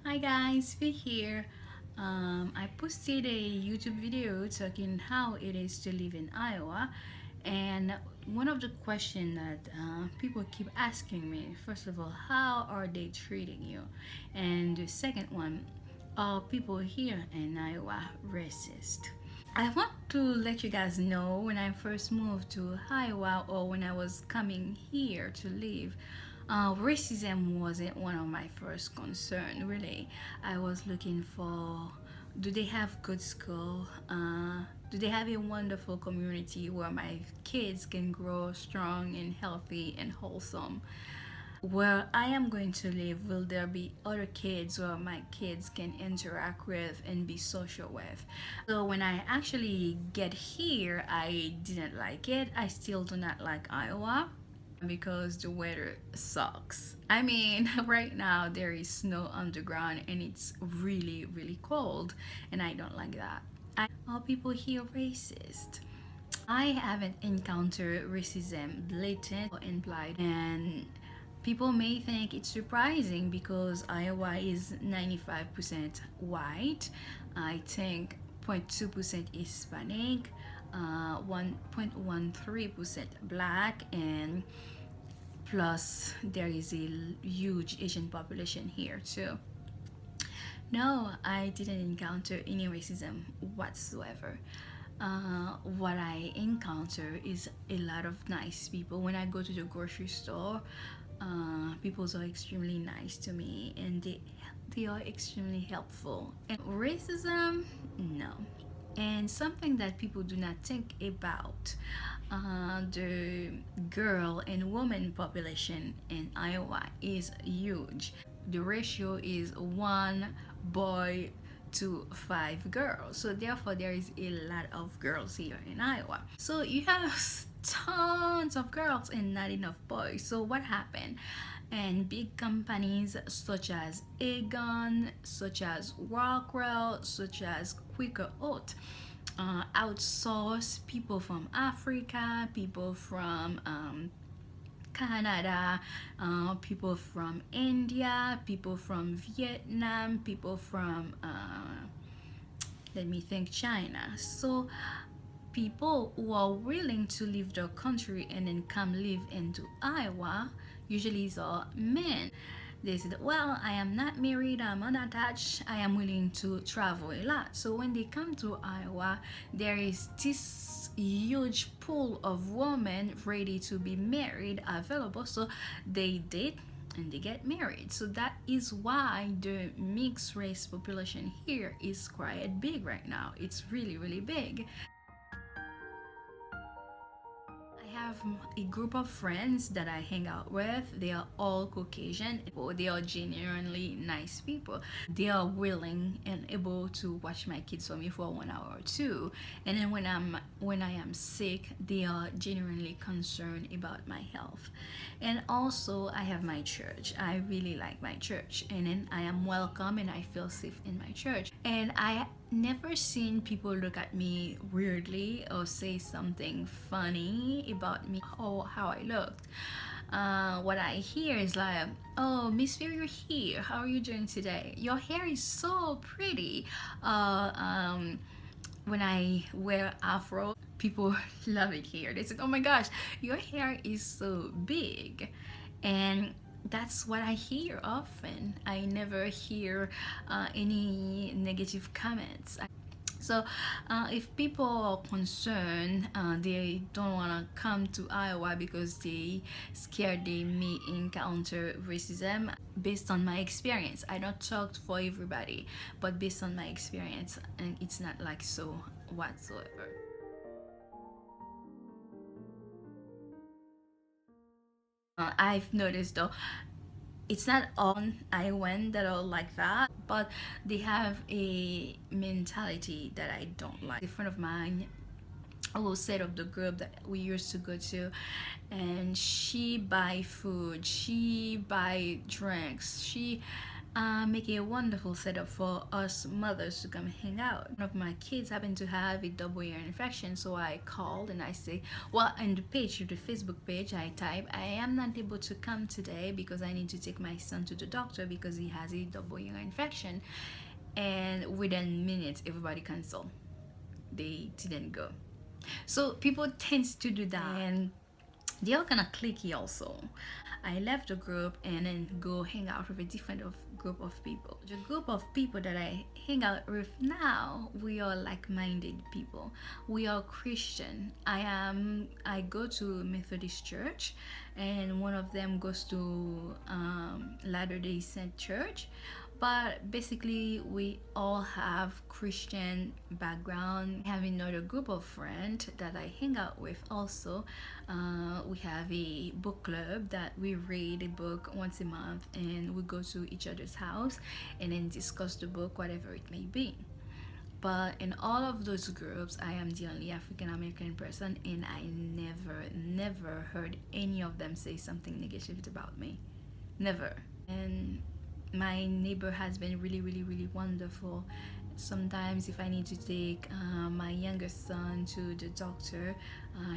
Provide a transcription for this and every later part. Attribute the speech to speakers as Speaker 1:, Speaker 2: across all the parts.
Speaker 1: Hi guys, we here. I posted a YouTube video talking how it is to live in Iowa, and one of the questions that people keep asking me, first of all, how are they treating you? And the second one, are people here in Iowa racist? I want to let you guys know when I first moved to Iowa or when I was coming here to live, racism wasn't one of my first concern really. I was looking for, do they have good school? Do they have a wonderful community where my kids can grow strong and healthy and wholesome? Where I am going to live, will there be other kids where my kids can interact with and be social with? So when I actually get here, I didn't like it. I still do not like Iowa because the weather sucks. I mean, right now there is snow on the ground and it's really, really cold, and I don't like that. Are people here racist? I haven't encountered racism blatant or implied, and people may think it's surprising because Iowa is 95% white. I think 0.2% Hispanic, 1.13% black, and plus there is a huge Asian population here too. No, I didn't encounter any racism whatsoever. What I encounter is a lot of nice people. When I go to the grocery store, people are extremely nice to me, and they are extremely helpful. And racism, no. And something that people do not think about, the girl and woman population in Iowa is huge. The ratio is 1 boy to 5 girls, so therefore there is a lot of girls here in Iowa. So you have tons of girls and not enough boys. So what happened? And big companies such as Aegon, such as Rockwell, such as Quaker Oat, outsource people from Africa, people from Canada, people from India, people from Vietnam, people from let me think, China. So people who are willing to leave their country and then come live into Iowa usually are men. They said, well, I am not married, I'm unattached, I am willing to travel a lot. So when they come to Iowa, there is this huge pool of women ready to be married available. So they date and they get married. So that is why the mixed race population here is quite big right now. It's really, really big. I have a group of friends that I hang out with. They are all Caucasian. They are genuinely nice people. They are willing and able to watch my kids for me for 1 hour or two. And then when I am sick, they are genuinely concerned about my health. And also I have my church. I really like my church, and then I am welcome and I feel safe in my church. And I never seen people look at me weirdly or say something funny about me or how I looked. What I hear is like, oh, Miss Fear, you're here. How are you doing today? Your hair is so pretty. Uh, um, when I wear afro, people love it here. They say, oh my gosh, your hair is so big. And that's what I hear often. I never hear any negative comments. So if people are concerned, they don't want to come to Iowa because they scared they may encounter racism. Based on my experience, I don't talk for everybody, but based on my experience, and it's not like so whatsoever. I've noticed though, it's not all Iowans that are like that, but they have a mentality that I don't like. A friend of mine who set up the group that we used to go to, and she buy food, she buy drinks, she make a wonderful setup for us mothers to come hang out. One of my kids happened to have a double ear infection, so I called and I say, well, on the page, the Facebook page, I type, I am not able to come today because I need to take my son to the doctor because he has a double ear infection. And within minutes, everybody canceled. They didn't go. So people tend to do that, and they are kind of clicky also. I left the group and then go hang out with a different group of people. The group of people that I hang out with now, we are like-minded people. We are Christian. I go to Methodist church, and one of them goes to Latter-day Saint church. But basically we all have Christian background. I have another group of friends that I hang out with also. We have a book club that we read a book once a month, and we go to each other's house and then discuss the book, whatever it may be. But in all of those groups, I am the only African American person, and I never heard any of them say something negative about me. Never. And my neighbor has been really wonderful. Sometimes if I need to take my youngest son to the doctor,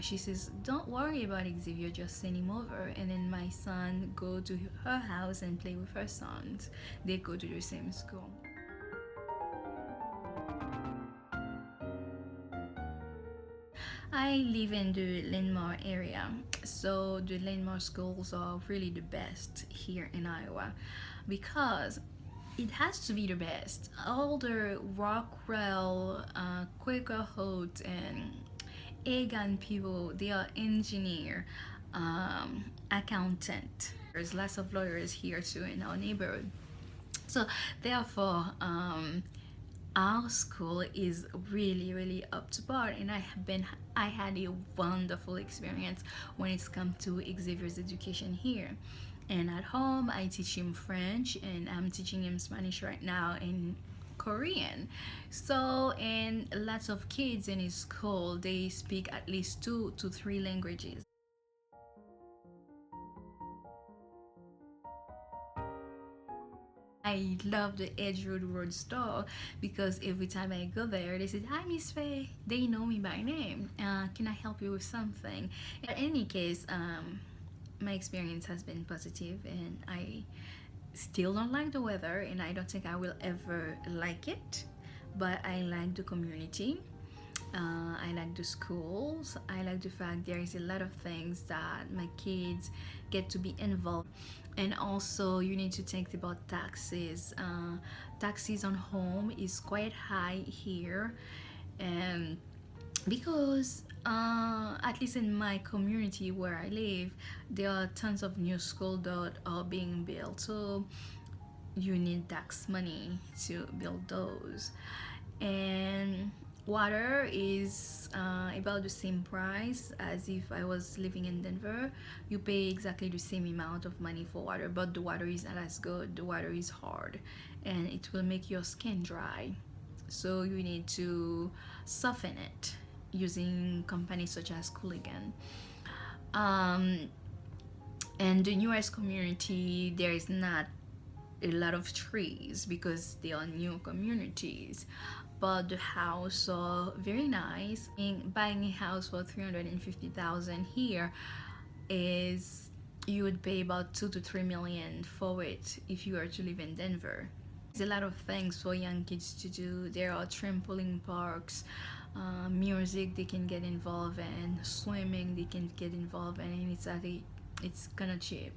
Speaker 1: she says, don't worry about Xavier, just send him over. And then my son go to her house and play with her sons. They go to the same school. I live in the Linmar area, so the Linmar schools are really the best here in Iowa because it has to be the best. All the Rockwell, Quaker Oats, and Egan people, they are engineer, accountant. There's lots of lawyers here too in our neighborhood. So therefore, our school is really up to par, and I had a wonderful experience when it's come to Xavier's education here. And at home I teach him French, and I'm teaching him Spanish right now and Korean. So, and lots of kids in his school, they speak at least 2 to 3 languages. I love the Edgewood Road store because every time I go there, they say, "Hi, Miss Faye." They know me by name. Can I help you with something? In any case, my experience has been positive, and I still don't like the weather, and I don't think I will ever like it. But I like the community. I like the schools. I like the fact there is a lot of things that my kids get to be involved. And also you need to think about taxes. Taxes on home is quite high here, and because at least in my community where I live, there are tons of new schools that are being built, so you need tax money to build those. And water is about the same price as if I was living in Denver. You pay exactly the same amount of money for water, but the water is not as good. The water is hard and it will make your skin dry, so you need to soften it using companies such as Cooligan. And the US community, there is not a lot of trees because they are new communities, but the house are very nice. Buying a house for $350,000 here is, you would pay about 2 to 3 million for it if you were to live in Denver. There's a lot of things for young kids to do. There are trampoline parks, music they can get involved in, swimming they can get involved in, and it's kind of cheap.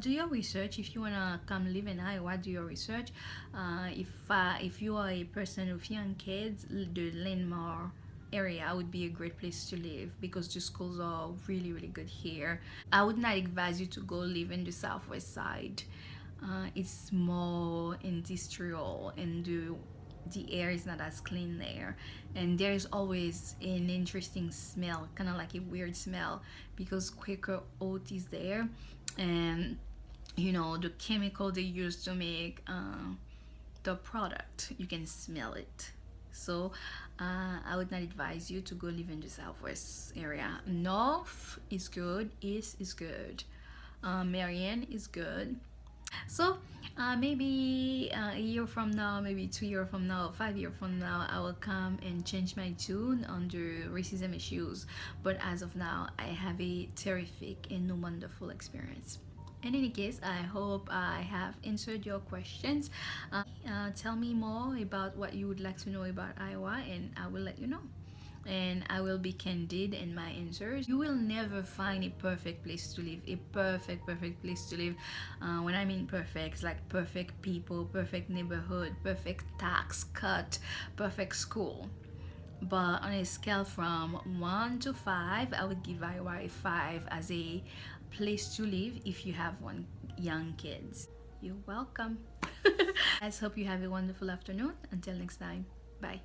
Speaker 1: Do your research if you wanna come live in Iowa. Do your research. If you are a person with young kids, the Linmar area would be a great place to live because the schools are really good here. I would not advise you to go live in the southwest side. It's more industrial, and the air is not as clean there, and there's always an interesting smell, kind of like a weird smell, because Quaker oat is there, and you know the chemical they use to make the product, you can smell it. So I would not advise you to go live in the southwest area. North is good, east is good, Marion is good. So Maybe a year from now, maybe 2 years from now, 5 years from now, I will come and change my tune on the racism issues. But as of now, I have a terrific and wonderful experience. In any case, I hope I have answered your questions. Tell me more about what you would like to know about Iowa, and I will let you know. And I will be candid in my answers. You will never find a perfect place to live, a perfect place to live. When I mean perfect, it's like perfect people, perfect neighborhood, perfect tax cut, perfect school. But on a scale from 1 to 5, I would give Iowa a 5 as a place to live if you have one young kids. You're welcome. I hope you have a wonderful afternoon. Until next time, bye.